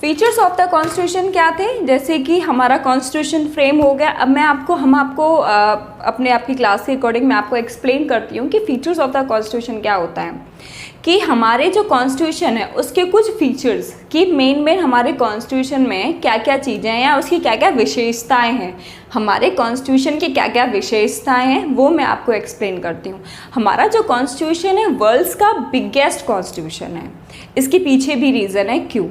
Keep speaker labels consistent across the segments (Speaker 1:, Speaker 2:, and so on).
Speaker 1: Features of the constitution क्या थे, जैसे कि हमारा कॉन्स्टिट्यूशन फ्रेम हो गया। अब हम आपको अपने आपकी क्लास के अकॉर्डिंग मैं आपको एक्सप्लेन करती हूँ कि फीचर्स ऑफ द कॉन्स्टिट्यूशन क्या होता है। कि हमारे जो कॉन्स्टिट्यूशन है उसके कुछ फीचर्स कि मेन हमारे कॉन्स्टिट्यूशन में क्या क्या चीज़ें हैं या उसकी क्या क्या विशेषताएं हैं, हमारे कॉन्स्टिट्यूशन की क्या क्या विशेषताएं हैं वो मैं आपको एक्सप्लेन करती हूँ। हमारा जो कॉन्स्टिट्यूशन है वर्ल्ड्स का बिगेस्ट कॉन्स्टिट्यूशन है। इसके पीछे भी रीज़न है क्यों,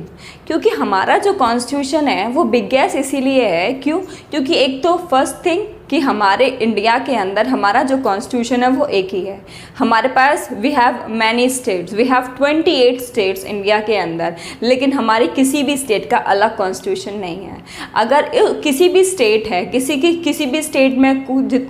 Speaker 1: क्योंकि हमारा जो कॉन्स्टिट्यूशन है वो बिगेस्ट इसीलिए है क्योंकि एक तो फर्स्ट थिंग कि हमारे इंडिया के अंदर हमारा जो कॉन्स्टिट्यूशन है वो एक ही है। हमारे पास we have many states, we have 28 states India के अंदर, लेकिन हमारे किसी भी स्टेट का अलग कॉन्स्टिट्यूशन नहीं है। अगर किसी भी स्टेट है, किसी भी स्टेट में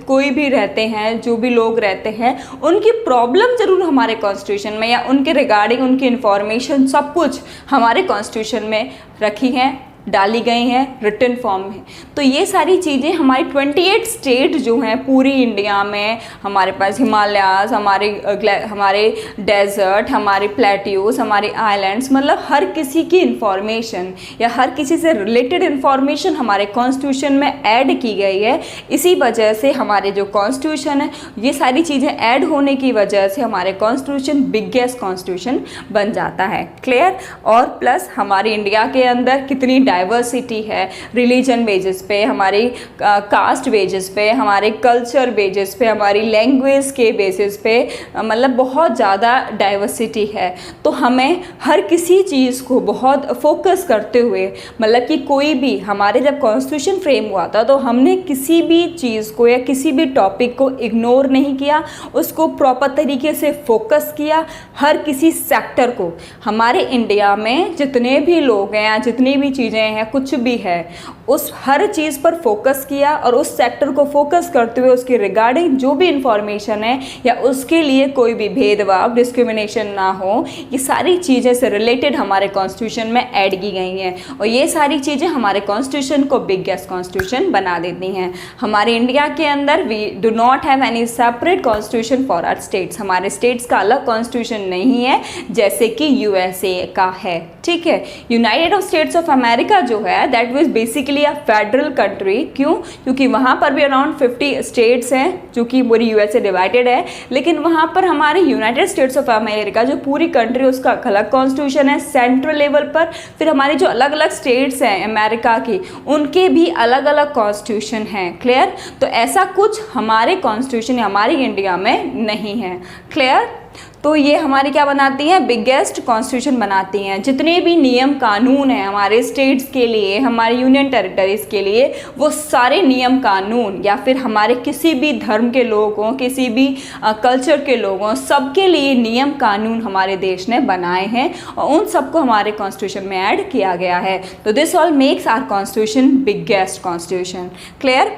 Speaker 1: कोई भी रहते हैं, जो भी लोग रहते हैं, उनकी प्रॉब्लम ज़रूर हमारे कॉन्स्टिट्यूशन में या उनके रिगार्डिंग उनकी इन्फॉर्मेशन सब कुछ हमारे कॉन्स्टिट्यूशन में रखी हैं, डाली गई हैं रिटन फॉर्म में। तो ये सारी चीज़ें हमारी 28 स्टेट जो हैं पूरी इंडिया में, हमारे पास हिमालयाज़, हमारे डेजर्ट, हमारे प्लेट्यूज, हमारे आइलैंड्स, मतलब हर किसी की इन्फॉर्मेशन या हर किसी से रिलेटेड इन्फॉर्मेशन हमारे कॉन्स्टिट्यूशन में ऐड की गई है। इसी वजह से हमारे जो कॉन्स्टिट्यूशन है, ये सारी चीज़ें ऐड होने की वजह से हमारे कॉन्स्टिट्यूशन बिगेस्ट कॉन्स्टिट्यूशन बन जाता है। क्लियर? और प्लस हमारी इंडिया के अंदर कितनी डाइवर्सिटी है, रिलीजन बेसिस पे, हमारी कास्ट बेसिस पे, हमारे कल्चर बेसिस पे, हमारी लैंग्वेज के बेसिस पे, मतलब बहुत ज़्यादा डाइवर्सिटी है। तो हमें हर किसी चीज़ को बहुत फोकस करते हुए, मतलब कि कोई भी हमारे जब कॉन्स्टिट्यूशन फ्रेम हुआ था तो हमने किसी भी चीज़ को या किसी भी टॉपिक को इग्नोर नहीं किया, उसको प्रॉपर तरीके से फोकस किया। हर किसी सेक्टर को, हमारे इंडिया में जितने भी लोग हैं या जितनी भी चीज़ें हैं, कुछ भी है, उस हर चीज़ पर फोकस किया और उस सेक्टर को फोकस करते हुए उसके रिगार्डिंग जो भी इंफॉर्मेशन है या उसके लिए कोई भी भेदभाव, डिस्क्रिमिनेशन ना हो, ये सारी चीज़ें से रिलेटेड हमारे कॉन्स्टिट्यूशन में ऐड की गई हैं। और ये सारी चीज़ें हमारे कॉन्स्टिट्यूशन को बिगेस्ट कॉन्स्टिट्यूशन बना देती हैं। हमारे इंडिया के अंदर we do not have any separate constitution for our states. हमारे स्टेट्स का अलग कॉन्स्टिट्यूशन नहीं है जैसे कि यूएसए का है। ठीक है, यूनाइटेड स्टेट्स ऑफ अमेरिका जो है that was basically a federal country. क्यों? क्योंकि वहाँ पर भी अराउंड 50 स्टेट्स हैं, जो कि पूरी यूएसए डिवाइडेड है, लेकिन वहाँ पर हमारे यूनाइटेड स्टेट्स ऑफ अमेरिका जो पूरी कंट्री उसका अलग कॉन्स्टिट्यूशन है सेंट्रल लेवल पर। फिर हमारी जो अलग अलग स्टेट्स हैं अमेरिका की, उनके भी अलग अलग कॉन्स्टिट्यूशन हैं। क्लियर? तो ऐसा कुछ हमारे कॉन्स्टिट्यूशन हमारी इंडिया में नहीं है। क्लियर? तो ये हमारी क्या बनाती हैं? बिगेस्ट कॉन्स्टिट्यूशन बनाती हैं। जितने भी नियम कानून हैं हमारे स्टेट्स के लिए, हमारे यूनियन टेरिटरीज के लिए, वो सारे नियम कानून या फिर हमारे किसी भी धर्म के लोगों, किसी भी कल्चर के लोगों, सबके लिए नियम कानून हमारे देश ने बनाए हैं और उन सबको हमारे कॉन्स्टिट्यूशन में ऐड किया गया है। तो this all makes our constitution biggest constitution. Clear?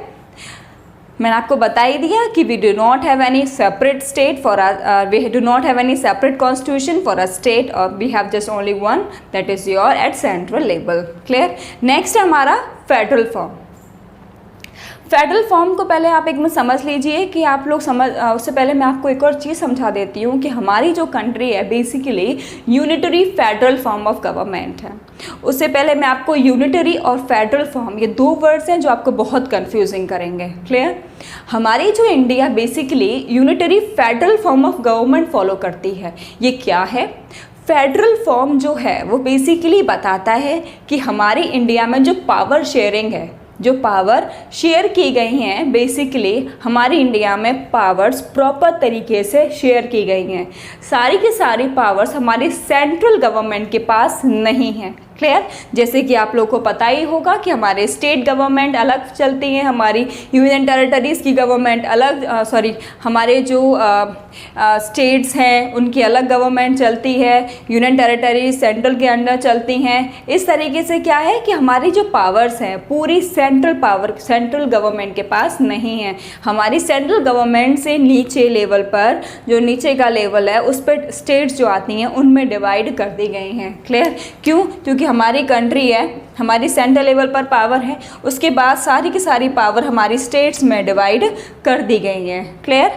Speaker 1: मैंने आपको बता ही दिया कि we do not have any separate state for we do not have any separate constitution for a state और we have just only one, that is your at central level. Clear? Next है हमारा federal form. Federal form को पहले आप एक minute समझ लीजिए कि आप लोग उससे पहले मैं आपको एक और चीज़ समझा देती हूँ कि हमारी जो कंट्री है basically unitary federal form of government है। उससे पहले मैं आपको यूनिटरी और फेडरल फॉर्म, ये दो वर्ड्स हैं जो आपको बहुत कंफ्यूजिंग करेंगे। क्लियर? हमारी जो India basically unitary federal form of government follow करती है। ये क्या है? फेडरल फॉर्म जो है वो बेसिकली बताता है कि हमारी इंडिया में जो पावर शेयरिंग है, जो पावर शेयर की गई हैं, बेसिकली हमारी इंडिया में पावर्स प्रॉपर तरीके से शेयर की गई हैं। सारी की सारी पावर्स हमारी सेंट्रल गवर्नमेंट के पास नहीं हैं। क्लियर? जैसे कि आप लोगों को पता ही होगा कि हमारे स्टेट गवर्नमेंट अलग चलती हैं, हमारी यूनियन टेरिटरीज़ की गवर्नमेंट अलग, हमारे जो स्टेट्स हैं उनकी अलग गवर्नमेंट चलती है, यूनियन टेरिटरीज सेंट्रल के अंडर चलती हैं। इस तरीके से क्या है कि हमारी जो पावर्स हैं पूरी सेंट्रल गवर्नमेंट के पास नहीं है। हमारी सेंट्रल गवर्नमेंट से नीचे लेवल पर, जो नीचे का लेवल है उस पर स्टेट्स जो आती हैं उनमें डिवाइड कर दी गई हैं। क्लियर? क्यों? क्योंकि क्योंकि हमारी कंट्री है, हमारी सेंट्रल लेवल पर पावर है, उसके बाद सारी की सारी पावर हमारी स्टेट्स में डिवाइड कर दी गई है। क्लियर?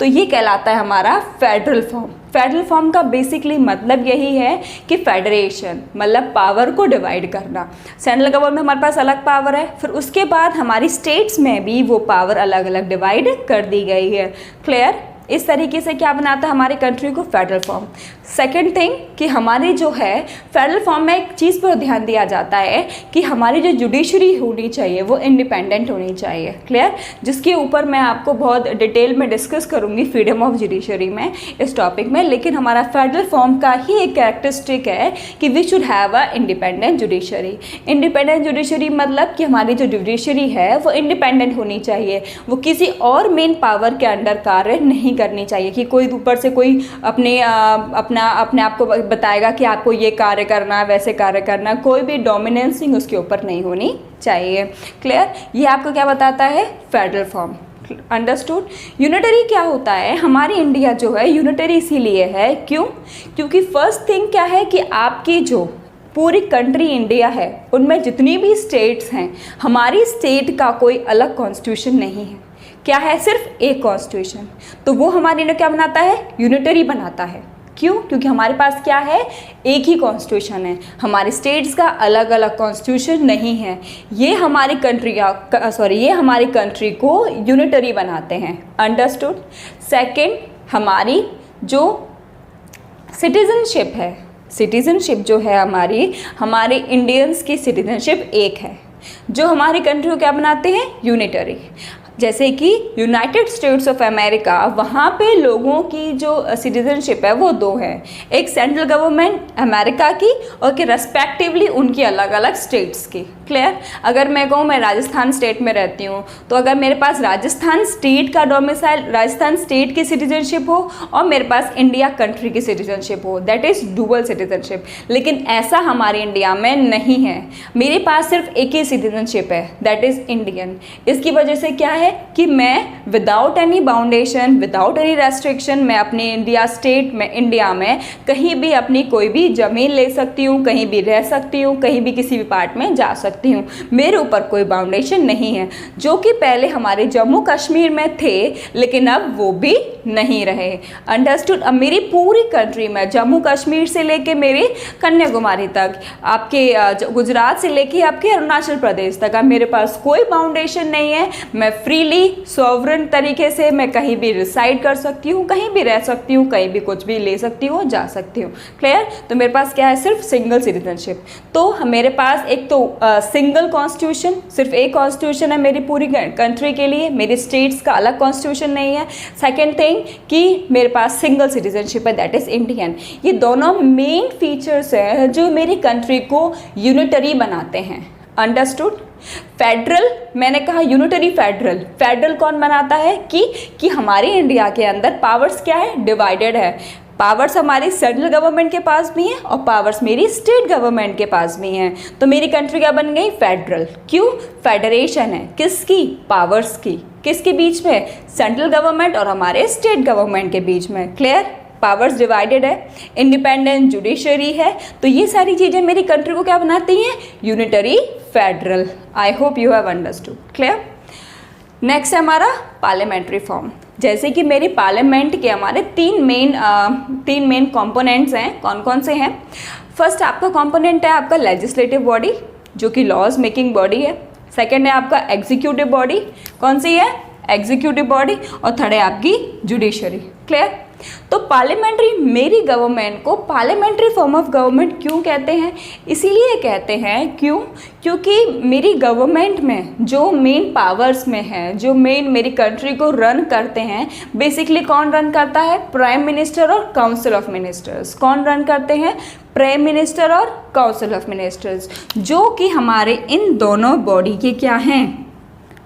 Speaker 1: तो ये कहलाता है हमारा फेडरल फॉर्म। फेडरल फॉर्म का बेसिकली मतलब यही है कि फेडरेशन मतलब पावर को डिवाइड करना। सेंट्रल गवर्नमेंट में हमारे पास अलग पावर है, फिर उसके बाद हमारी स्टेट्स में भी वो पावर अलग अलग डिवाइड कर दी गई है। क्लियर? इस तरीके से क्या बनाता है हमारी कंट्री को? Federal form. सेकेंड थिंग कि हमारी जो है फेडरल फॉर्म में एक चीज़ पर ध्यान दिया जाता है कि हमारी जो जुडिशरी होनी चाहिए वो इंडिपेंडेंट होनी चाहिए। क्लियर? जिसके ऊपर मैं आपको बहुत डिटेल में डिस्कस करूंगी फ्रीडम ऑफ जुडिशरी में, इस टॉपिक में। लेकिन हमारा फेडरल फॉर्म का ही एक कैरेक्टरिस्टिक है कि we should have a independent judiciary. Independent judiciary मतलब कि हमारी जो जुडिशरी है वो इंडिपेंडेंट होनी चाहिए, वो किसी और मेन पावर के अंडर कार्य नहीं करनी चाहिए कि कोई ऊपर से कोई अपने आप को बताएगा कि आपको ये कार्य करना, वैसे कार्य करना, कोई भी डोमिनेंसिंग उसके ऊपर नहीं होनी चाहिए। क्लियर? ये आपको क्या बताता है? Federal form. अंडरस्टूड? यूनिटरी क्या होता है? हमारी इंडिया जो है यूनिटरी इसीलिए है, क्यों? क्योंकि फर्स्ट थिंग क्या है कि आपकी जो पूरी कंट्री इंडिया है उनमें जितनी भी स्टेट्स हैं, हमारी स्टेट का कोई अलग कॉन्स्टिट्यूशन नहीं है। क्या है? सिर्फ एक कॉन्स्टिट्यूशन। तो वो हमारे इंडिया क्या बनाता है? यूनिटरी बनाता है। क्यों? क्योंकि हमारे पास क्या है? एक ही कॉन्स्टिट्यूशन है, हमारे स्टेट्स का अलग अलग कॉन्स्टिट्यूशन नहीं है। ये हमारी कंट्री को यूनिटरी बनाते हैं। अंडरस्टूड? सेकंड, हमारी जो सिटीजनशिप है, सिटीजनशिप जो है हमारे इंडियंस की सिटीजनशिप एक है, जो हमारी कंट्री को क्या बनाते हैं? यूनिटरी। जैसे कि यूनाइटेड स्टेट्स ऑफ अमेरिका, वहाँ पे लोगों की जो सिटीजनशिप है वो दो है, एक सेंट्रल गवर्नमेंट अमेरिका की और कि रेस्पेक्टिवली उनकी अलग अलग स्टेट्स की। क्लियर? अगर मैं कहूँ मैं राजस्थान स्टेट में रहती हूँ, तो अगर मेरे पास राजस्थान स्टेट का डोमिसाइल, राजस्थान स्टेट की सिटीजनशिप हो और मेरे पास इंडिया कंट्री की सिटीजनशिप हो, दैट इज़ डुअल सिटीजनशिप। लेकिन ऐसा हमारे इंडिया में नहीं है, मेरे पास सिर्फ एक ही सिटीजनशिप है, दैट इज़ इंडियन। इसकी वजह से क्या है कि मैं विदाउट एनी बाउंडेशन, विदाउट एनी रेस्ट्रिक्शन, मैं अपनी इंडिया में कहीं भी अपनी कोई भी ज़मीन ले सकती हूँ, कहीं भी रह सकती हूँ, कहीं भी किसी भी पार्ट में जा सकती हूँ, मेरे ऊपर कोई बाउंडेशन नहीं है, जो कि पहले हमारे जम्मू कश्मीर में थे लेकिन अब वो भी नहीं रहे। अंडरस्टूड? अब मेरी पूरी कंट्री में जम्मू कश्मीर से लेके मेरे कन्याकुमारी तक, आपके गुजरात से लेके आपके अरुणाचल प्रदेश तक, अब मेरे पास कोई बाउंडेशन नहीं है। मैं फ्रीली सॉवरन तरीके से मैं कहीं भी रिसाइड कर सकती हूँ, कहीं भी रह सकती हूँ, कहीं भी कुछ भी ले सकती हूँ, जा सकती हूँ। क्लियर? तो मेरे पास क्या है? सिर्फ सिंगल सिटीजनशिप। तो मेरे पास एक तो सिंगल कॉन्स्टिट्यूशन, सिर्फ एक कॉन्स्टिट्यूशन है मेरी पूरी कंट्री के लिए, मेरी स्टेट्स का अलग कॉन्स्टिट्यूशन नहीं है। सेकेंड थिंग कि मेरे पास सिंगल सिटीजनशिप है, दैट इज इंडियन। ये दोनों मेन फीचर्स हैं जो मेरी कंट्री को यूनिटरी बनाते हैं। अंडरस्टूड? फेडरल, मैंने कहा यूनिटरी फेडरल। फेडरल कौन बनाता है? कि हमारी इंडिया के अंदर पावर्स क्या है? डिवाइडेड है। पावर्स हमारी सेंट्रल गवर्नमेंट के पास भी हैं और पावर्स मेरी स्टेट गवर्नमेंट के पास भी हैं। तो मेरी कंट्री क्या बन गई? फेडरल। क्यों? फेडरेशन है किसकी? पावर्स की। किसके बीच में? सेंट्रल गवर्नमेंट और हमारे स्टेट गवर्नमेंट के बीच में। क्लियर? पावर्स डिवाइडेड है, इंडिपेंडेंट जुडिशरी है, तो ये सारी चीज़ें मेरी कंट्री को क्या बनाती हैं? Unitary federal. I hope you have understood. Clear? Next है हमारा पार्लियामेंट्री फॉर्म। जैसे कि मेरी पार्लियामेंट के हमारे तीन मेन कंपोनेंट्स हैं। कौन कौन से हैं? फर्स्ट आपका कंपोनेंट है आपका लेजिस्लेटिव बॉडी, जो कि लॉज मेकिंग बॉडी है। सेकेंड है आपका एग्जीक्यूटिव बॉडी, कौन सी है? Executive body. और थर्ड है आपकी जुडिशरी। क्लियर? तो पार्लियामेंट्री, मेरी गवर्नमेंट को पार्लियामेंट्री फॉर्म ऑफ गवर्नमेंट क्यों कहते हैं? इसीलिए कहते हैं क्योंकि मेरी गवर्नमेंट में जो मेन पावर्स में है, जो मेन मेरी कंट्री को रन करते हैं, बेसिकली कौन रन करता है? प्राइम मिनिस्टर और काउंसिल ऑफ मिनिस्टर्स। कौन रन करते हैं? प्राइम मिनिस्टर और काउंसिल ऑफ मिनिस्टर्स, जो कि हमारे इन दोनों बॉडी के क्या हैं?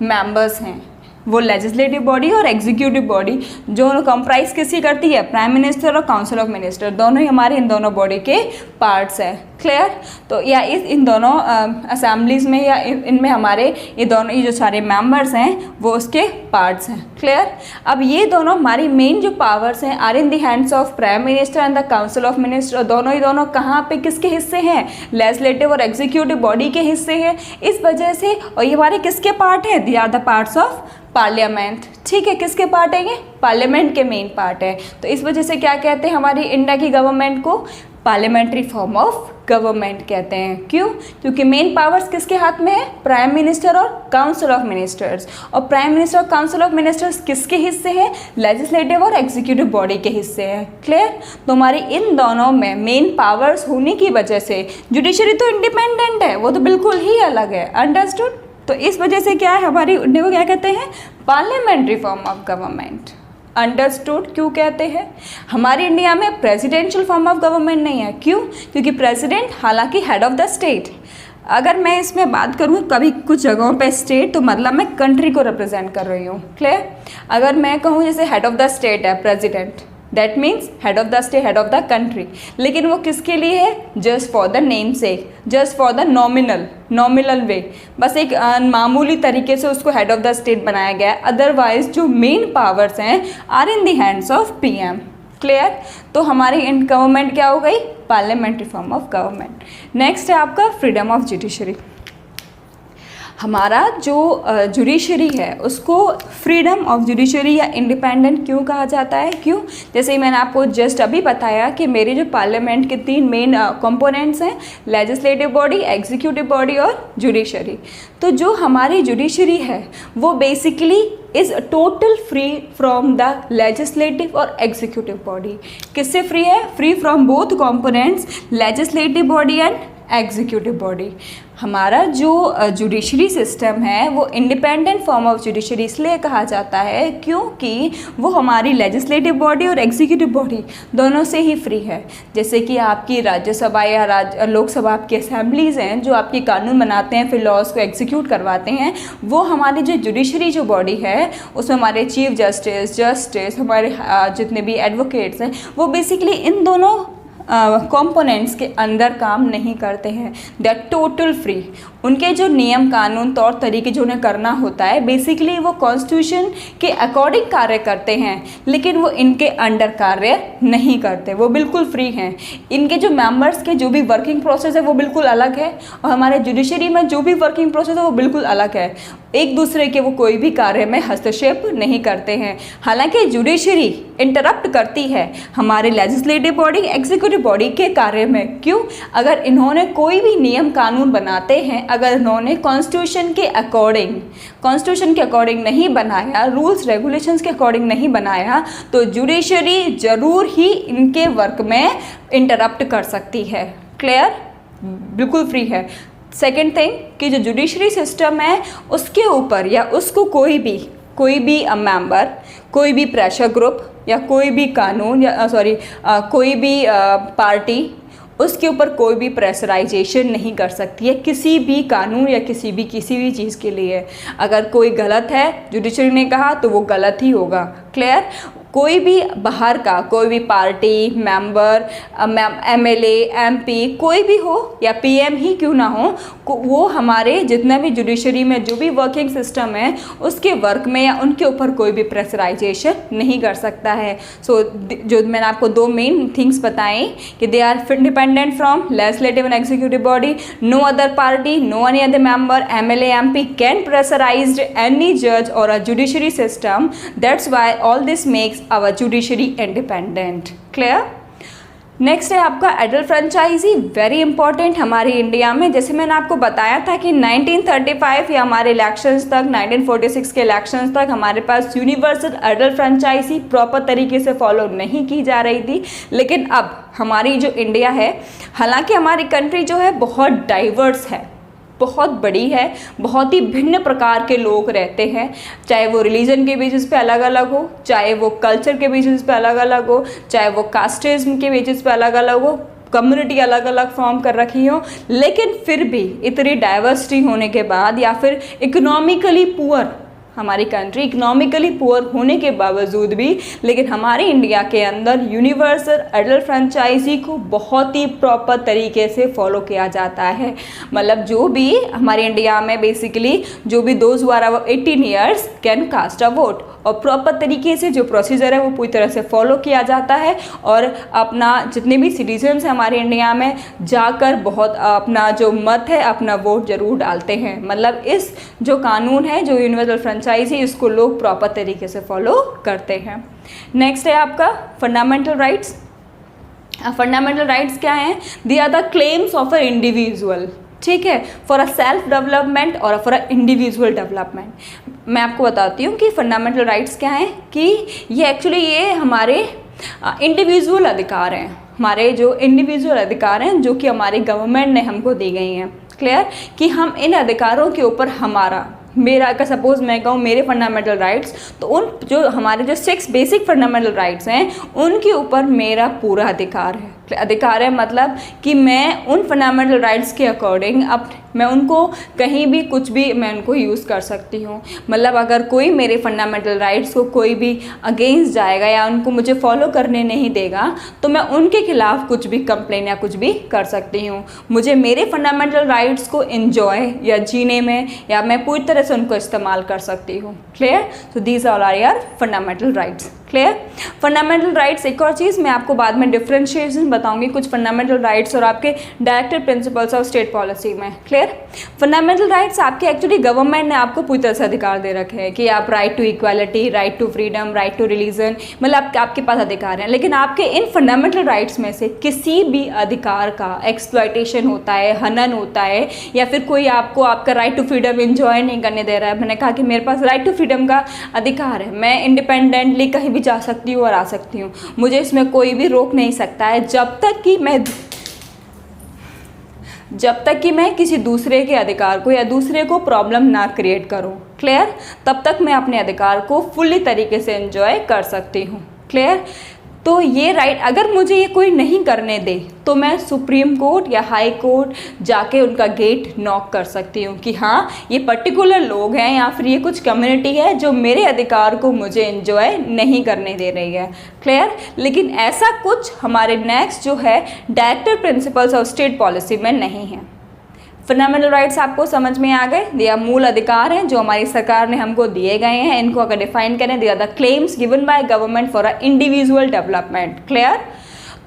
Speaker 1: मेंबर्स हैं। वो लेजिस्लेटिव बॉडी और एग्जीक्यूटिव बॉडी जो कंप्राइज किसकी करती है, प्राइम मिनिस्टर और काउंसिल ऑफ मिनिस्टर, दोनों ही हमारे इन दोनों बॉडी के पार्ट्स हैं। क्लियर? तो या इन दोनों असेंबलीज में या इनमें हमारे ये जो सारे मेंबर्स हैं वो उसके पार्ट्स हैं। क्लियर? अब ये दोनों हमारी मेन जो पावर्स हैं are in the hands of prime minister and the council of minister. दोनों ही दोनों कहाँ पे किसके हिस्से हैं, लेजिस्लेटिव और एग्जीक्यूटिव बॉडी के हिस्से हैं। इस वजह से और ये हमारे किसके पार्ट हैं, they are the parts of parliament. ठीक है, किसके पार्ट है ये, पार्लियामेंट के मेन पार्ट है। तो इस वजह से क्या कहते हैं हमारी इंडिया की गवर्नमेंट को, पार्लियामेंट्री फॉर्म ऑफ गवर्नमेंट कहते हैं। क्यों? क्योंकि मेन पावर्स किसके हाथ में है, प्राइम मिनिस्टर और काउंसिल ऑफ मिनिस्टर्स। और प्राइम मिनिस्टर और काउंसिल ऑफ मिनिस्टर्स किसके हिस्से हैं, लेजिस्लेटिव और एग्जीक्यूटिव बॉडी के हिस्से हैं। क्लियर? तो हमारी इन दोनों में मेन पावर्स होने की वजह से जुडिशरी तो इंडिपेंडेंट है, वो तो बिल्कुल ही अलग है। अंडरस्टूड? तो इस वजह से क्या है, हमारी इंडिया को क्या कहते हैं, parliamentary form of government. Understood? क्यों कहते हैं? हमारी इंडिया में प्रेसिडेंशियल फॉर्म ऑफ गवर्नमेंट नहीं है। क्यों? क्योंकि प्रेसिडेंट हालांकि हेड ऑफ द स्टेट, अगर मैं इसमें बात करूँ कभी कुछ जगहों पे स्टेट तो मतलब मैं कंट्री को रिप्रेजेंट कर रही हूँ। क्लियर? अगर मैं कहूँ जैसे हेड ऑफ द स्टेट है president, that means head of the state, head of the country, लेकिन वो किसके लिए है, जस्ट फॉर द नेम से, जस्ट फॉर द नॉमिनल वे, बस एक मामूली तरीके से उसको हेड ऑफ द स्टेट बनाया गया है। अदरवाइज जो मेन पावर्स हैं are in the hands of PM. Clear? तो हमारी गवर्नमेंट क्या हो गई, parliamentary form of government. Next है आपका फ्रीडम ऑफ जुडिशरी। हमारा जो जुडिशरी है उसको फ्रीडम ऑफ जुडिशरी या इंडिपेंडेंट क्यों कहा जाता है? क्यों? जैसे ही मैंने आपको जस्ट अभी बताया कि मेरी जो पार्लियामेंट के 3 मेन कंपोनेंट्स हैं, लेजिस्लेटिव बॉडी, एग्जीक्यूटिव बॉडी और जुडिशरी। तो जो हमारी जुडिशरी है वो basically is total free from the legislative और एग्जीक्यूटिव बॉडी। किससे फ्री है? Free from both components, legislative body and executive body. हमारा जो जुडिशरी सिस्टम है वो इंडिपेंडेंट फॉर्म ऑफ जुडिशरी इसलिए कहा जाता है क्योंकि वो हमारी लेजिस्लेटिव बॉडी और एग्जीक्यूटिव बॉडी दोनों से ही फ्री है। जैसे कि आपकी राज्यसभा या लोकसभा आपकी असेंबलीज़ हैं जो आपकी कानून बनाते हैं, फिर लॉज को एग्जीक्यूट करवाते हैं, वो हमारी जो जुडिशरी जो बॉडी है उसमें हमारे चीफ जस्टिस हमारे जितने भी एडवोकेट्स हैं वो बेसिकली इन दोनों कंपोनेंट्स के अंदर काम नहीं करते हैं। They are total free. उनके जो नियम कानून तौर तरीके जो उन्हें करना होता है बेसिकली वो कॉन्स्टिट्यूशन के अकॉर्डिंग कार्य करते हैं, लेकिन वो इनके अंडर कार्य नहीं करते, वो बिल्कुल फ्री हैं। इनके जो मेंबर्स के जो भी वर्किंग प्रोसेस है वो बिल्कुल अलग है और हमारे जुडिशरी में जो भी वर्किंग प्रोसेस है वो बिल्कुल अलग है। एक दूसरे के वो कोई भी कार्य में हस्तक्षेप नहीं करते हैं। हालांकि जुडिशरी इंटरप्ट करती है हमारे लेजिस्लेटिव बॉडी, एग्जीक्यूटिव बॉडी के कार्य में। क्यों? अगर इन्होंने कोई भी नियम कानून बनाते हैं, अगर इन्होंने कॉन्स्टिट्यूशन के अकॉर्डिंग नहीं बनाया, रूल्स रेगुलेशंस के अकॉर्डिंग नहीं बनाया, तो जुडिशरी जरूर ही इनके वर्क में इंटरप्ट कर सकती है। क्लियर? बिल्कुल फ्री है। सेकेंड थिंग कि जो जुडिशरी सिस्टम है उसके ऊपर या उसको कोई भी मेंबर, कोई भी प्रेशर ग्रुप या कोई भी कानून या कोई भी पार्टी उसके ऊपर कोई भी प्रेशराइजेशन नहीं कर सकती है किसी भी कानून या किसी भी चीज़ के लिए। अगर कोई गलत है जुडिशरी ने कहा तो वो गलत ही होगा। क्लियर? कोई भी बाहर का कोई भी पार्टी मेंबर, एमएलए, एमपी कोई भी हो या पीएम ही क्यों ना हो, वो हमारे जितना भी जुडिशरी में जो भी वर्किंग सिस्टम है उसके वर्क में या उनके ऊपर कोई भी प्रेशराइजेशन नहीं कर सकता है। सो जो मैंने आपको 2 मेन थिंग्स बताई कि they are independent from legislative and executive body, no other party, no any other member, MLA, MP can pressurise any जज और a judiciary system. That's why all this makes our judiciary independent. Clear? Next है आपका adult franchise, very important हमारे India में। जैसे मैंने आपको बताया था कि 1935 या हमारे इलेक्शंस तक, 1946 के इलेक्शंस तक हमारे पास यूनिवर्सल एडल्ट फ्रेंचाइजी प्रॉपर तरीके से फॉलो नहीं की जा रही थी। लेकिन अब हमारी जो इंडिया है, हालांकि हमारी कंट्री जो है बहुत डाइवर्स है, बहुत बड़ी है, बहुत ही भिन्न प्रकार के लोग रहते हैं, चाहे वो रिलीजन के बेसिस पे अलग अलग हो, चाहे वो कल्चर के बेसिस पे अलग अलग हो, चाहे वो कास्टिज्म के बेसिस पे अलग अलग हो, कम्युनिटी अलग अलग फॉर्म कर रखी हो। लेकिन फिर भी इतनी डाइवर्सिटी होने के बाद या फिर इकोनॉमिकली पुअर हमारी कंट्री इकोनॉमिकली पुअर होने के बावजूद भी, लेकिन हमारे इंडिया के अंदर यूनिवर्सल एडल्ट फ्रेंचाइजी को बहुत ही प्रॉपर तरीके से फॉलो किया जाता है। मतलब जो भी हमारे इंडिया में बेसिकली जो भी those who are above 18 years can cast a vote, और प्रॉपर तरीके से जो प्रोसीजर है वो पूरी तरह से फॉलो किया जाता है, और अपना जितने भी सिटीजन्स हैं हमारे इंडिया में जाकर बहुत अपना जो मत है, अपना वोट जरूर डालते हैं। मतलब इस जो कानून है, जो यूनिवर्सल फ्रेंचाइजी, इसको लोग प्रॉपर तरीके से फॉलो करते हैं। नेक्स्ट है आपका फंडामेंटल राइट्स। फंडामेंटल राइट्स क्या हैं? They are the claims of a individual, ठीक है, फॉर अ सेल्फ डेवलपमेंट और फॉर अ इंडिविजुअल डेवलपमेंट। मैं आपको बताती हूँ कि फंडामेंटल राइट्स क्या हैं, कि ये एक्चुअली ये हमारे इंडिविजुअल अधिकार हैं, हमारे जो इंडिविजुअल अधिकार हैं जो कि हमारी गवर्नमेंट ने हमको दी गई हैं। क्लियर? कि हम इन अधिकारों के ऊपर मेरा अगर सपोज मैं कहूँ मेरे फंडामेंटल राइट्स, तो उन जो हमारे जो 6 बेसिक फंडामेंटल राइट्स हैं उनके ऊपर मेरा पूरा अधिकार है। अधिकार है मतलब कि मैं उन फंडामेंटल राइट्स के अकॉर्डिंग मैं उनको कहीं भी कुछ भी मैं उनको यूज़ कर सकती हूँ। मतलब अगर कोई मेरे फंडामेंटल राइट्स को कोई भी अगेंस्ट जाएगा या उनको मुझे फॉलो करने नहीं देगा, तो मैं उनके खिलाफ कुछ भी कंप्लेन या कुछ भी कर सकती हूँ। मुझे मेरे फंडामेंटल राइट्स को एंजॉय या जीने में या मैं पूरी तरह से उनको इस्तेमाल कर सकती हूँ। Clear? So these all are your fundamental rights. Clear? Fundamental rights एक और चीज़ मैं आपको बाद में डिफरेंशिएशन बताऊंगी कुछ फंडामेंटल राइट्स और आपके directive principles of state policy में। क्लियर? फंडामेंटल राइट्स आपके एक्चुअली गवर्नमेंट ने आपको पूरी तरह से अधिकार दे रखे हैं कि आप right to equality, right to freedom, right to religion, मतलब आपके पास अधिकार हैं। लेकिन आपके इन फंडामेंटल राइट्स में से किसी भी अधिकार का एक्सप्लॉयटेशन होता है, हनन होता है, या फिर कोई आपको आपका राइट टू फ्रीडम एंजॉय नहीं करने दे रहा है। मैंने कहा कि मेरे पास राइट टू फ्रीडम का अधिकार है, मैं इंडिपेंडेंटली कहीं भी जा सकती हूँ और आ सकती हूँ, मुझे इसमें कोई भी रोक नहीं सकता है, जब तक कि मैं किसी दूसरे के अधिकार को या दूसरे को प्रॉब्लम ना क्रिएट करूँ। क्लियर? तब तक मैं अपने अधिकार को फुल्ली तरीके से एंजॉय कर सकती हूँ। क्लियर? तो ये राइट अगर मुझे ये कोई नहीं करने दे तो मैं सुप्रीम कोर्ट या हाई कोर्ट जाके उनका गेट नॉक कर सकती हूँ कि हाँ ये पर्टिकुलर लोग हैं या फिर ये कुछ कम्युनिटी है जो मेरे अधिकार को मुझे एंजॉय नहीं करने दे रही है। क्लियर? लेकिन ऐसा कुछ हमारे नेक्स्ट जो है directive principles of state policy में नहीं है। फंडामेंटल राइट्स आपको समझ में आ गए? ये मूल अधिकार हैं जो हमारी सरकार ने हमको दिए गए हैं। इनको अगर डिफाइन करें, they are the claims given by government for a individual development. Clear?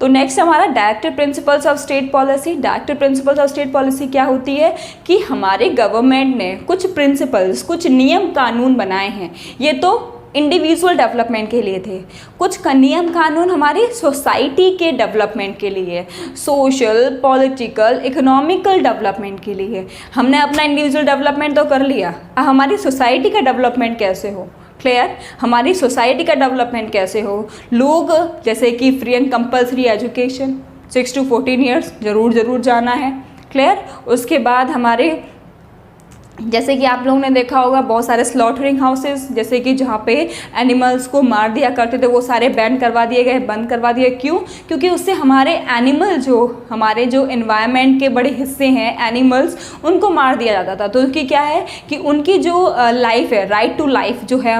Speaker 1: तो नेक्स्ट हमारा directive principles of state policy. Directive principles of state policy क्या होती है कि हमारे गवर्नमेंट ने कुछ प्रिंसिपल्स, कुछ नियम कानून बनाए हैं। ये तो इंडिविजुअल डेवलपमेंट के लिए थे, कुछ नियम कानून हमारी सोसाइटी के डेवलपमेंट के लिए, सोशल, पॉलिटिकल, इकोनॉमिकल डेवलपमेंट के लिए। हमने अपना इंडिविजुअल डेवलपमेंट तो कर लिया, अब हमारी सोसाइटी का डेवलपमेंट कैसे हो। क्लियर? हमारी सोसाइटी का डेवलपमेंट कैसे हो। लोग जैसे कि free and compulsory education 6 to 14 years ज़रूर जाना है। क्लियर? उसके बाद हमारे जैसे कि आप लोगों ने देखा होगा बहुत सारे स्लॉटरिंग हाउसेस, जैसे कि जहाँ पे एनिमल्स को मार दिया करते थे, वो सारे बैन करवा दिए गए, बंद करवा दिए। क्यों? क्योंकि उससे हमारे हमारे जो एनवायरनमेंट के बड़े हिस्से हैं एनिमल्स, उनको मार दिया जाता था। तो उसकी क्या है कि उनकी जो लाइफ है, राइट टू लाइफ जो है,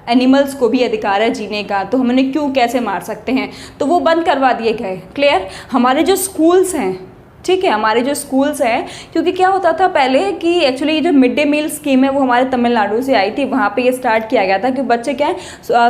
Speaker 1: एनिमल्स को भी अधिकार है जीने का, तो हम उन्हें क्यों कैसे मार सकते हैं, तो वो बंद करवा दिए गए। क्लियर? हमारे जो स्कूल्स हैं, ठीक है, हमारे जो स्कूल्स हैं, क्योंकि क्या होता था पहले कि एक्चुअली ये जो मिड डे मील स्कीम है वो हमारे तमिलनाडु से आई थी, वहाँ पे ये स्टार्ट किया गया था कि बच्चे क्या है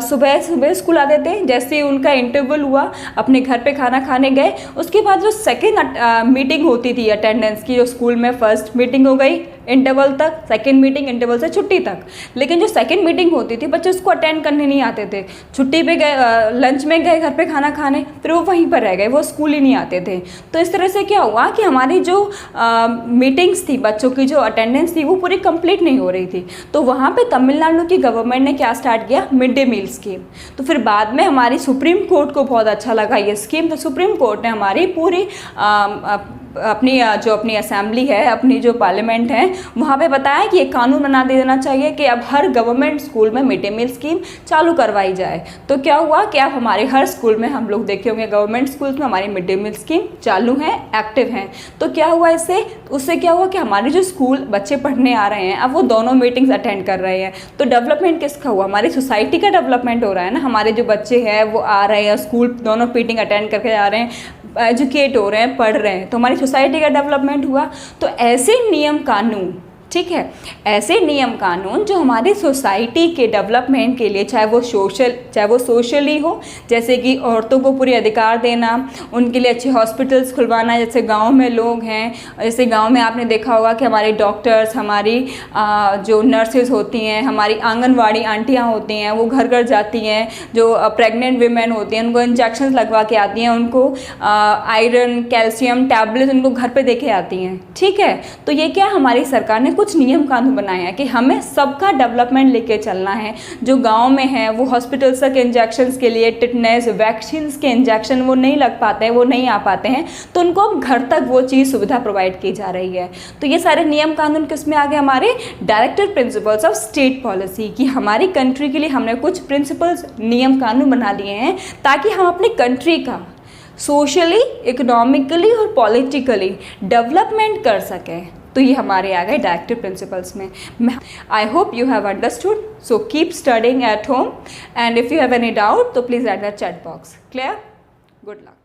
Speaker 1: सुबह स्कूल आते थे, जैसे ही उनका इंटरवल हुआ अपने घर पे खाना खाने गए, उसके बाद जो सेकेंड मीटिंग होती थी अटेंडेंस की, जो स्कूल में फर्स्ट मीटिंग हो गई इंटरवल तक, सेकेंड मीटिंग इंटरवल से छुट्टी तक, लेकिन जो सेकेंड मीटिंग होती थी बच्चे उसको अटेंड करने नहीं आते थे। छुट्टी पे गए, लंच में गए घर पे खाना खाने, फिर वो वहीं पर रह गए, वो स्कूल ही नहीं आते थे। तो इस तरह से क्या हुआ कि हमारी जो मीटिंग्स थी, बच्चों की जो अटेंडेंस थी वो पूरी कंप्लीट नहीं हो रही थी। तो वहाँ पे तमिलनाडु की गवर्नमेंट ने क्या स्टार्ट किया, मिड डे मील स्कीम। तो फिर बाद में हमारी सुप्रीम कोर्ट को बहुत अच्छा लगा ये स्कीम, तो सुप्रीम कोर्ट ने हमारी पूरी अपनी जो अपनी असेंबली है, अपनी जो पार्लियामेंट है, वहाँ पे बताया कि एक कानून बना देना चाहिए कि अब हर गवर्नमेंट स्कूल में मिड डे मील स्कीम चालू करवाई जाए। तो क्या हुआ कि अब हमारे हर स्कूल में, हम लोग देखे होंगे गवर्नमेंट स्कूल्स में हमारी मिड डे मील स्कीम चालू है, एक्टिव हैं। तो क्या हुआ उससे क्या हुआ कि हमारे जो स्कूल बच्चे पढ़ने आ रहे हैं, अब वो दोनों मीटिंग्स अटेंड कर रहे हैं। तो डेवलपमेंट किसका हुआ? हमारी सोसाइटी का डेवलपमेंट हो रहा है ना। हमारे जो बच्चे हैं वो आ रहे हैं स्कूल, दोनों मीटिंग अटेंड करके आ रहे हैं, एजुकेट हो रहे हैं, पढ़ रहे हैं, तो हमारी सोसाइटी का डेवलपमेंट हुआ। तो ऐसे नियम कानून, ठीक है, ऐसे नियम कानून जो हमारी सोसाइटी के डेवलपमेंट के लिए, चाहे वो सोशली हो, जैसे कि औरतों को पूरे अधिकार देना, उनके लिए अच्छे हॉस्पिटल्स खुलवाना, जैसे गांव में लोग हैं, जैसे गांव में आपने देखा होगा कि हमारे डॉक्टर्स, हमारी जो नर्सेज होती हैं, हमारी आंगनवाड़ी आंटियां होती हैं, वो घर घर जाती हैं, जो प्रेग्नेंट वीमेन होती हैं उनको इंजेक्शन लगवा के आती हैं, उनको आयरन, कैल्शियम टैबलेट उनको घर पे दे के आती हैं, ठीक है। तो ये क्या, हमारी सरकार ने कुछ नियम कानून बनाए हैं कि हमें सबका डेवलपमेंट लेके चलना है। जो गांव में है वो हॉस्पिटल्स तक इंजेक्शंस के लिए, टिटनेस वैक्सीन के इंजेक्शन वो नहीं लग पाते हैं, वो नहीं आ पाते हैं, तो उनको अब घर तक वो चीज़ सुविधा प्रोवाइड की जा रही है। तो ये सारे नियम कानून किस में आ गए? हमारे director principles of state policy, कि हमारी कंट्री के लिए हमने कुछ प्रिंसिपल्स, नियम कानून बना लिए हैं ताकि हम अपनी कंट्री का सोशली, इकोनॉमिकली और पॉलिटिकली डेवलपमेंट कर सकें। तो ये हमारे आ गए डायरेक्टिव प्रिंसिपल्स में। I hope you have understood, so keep studying at home, and if you have any doubt तो please at the chat box. Clear? Good luck.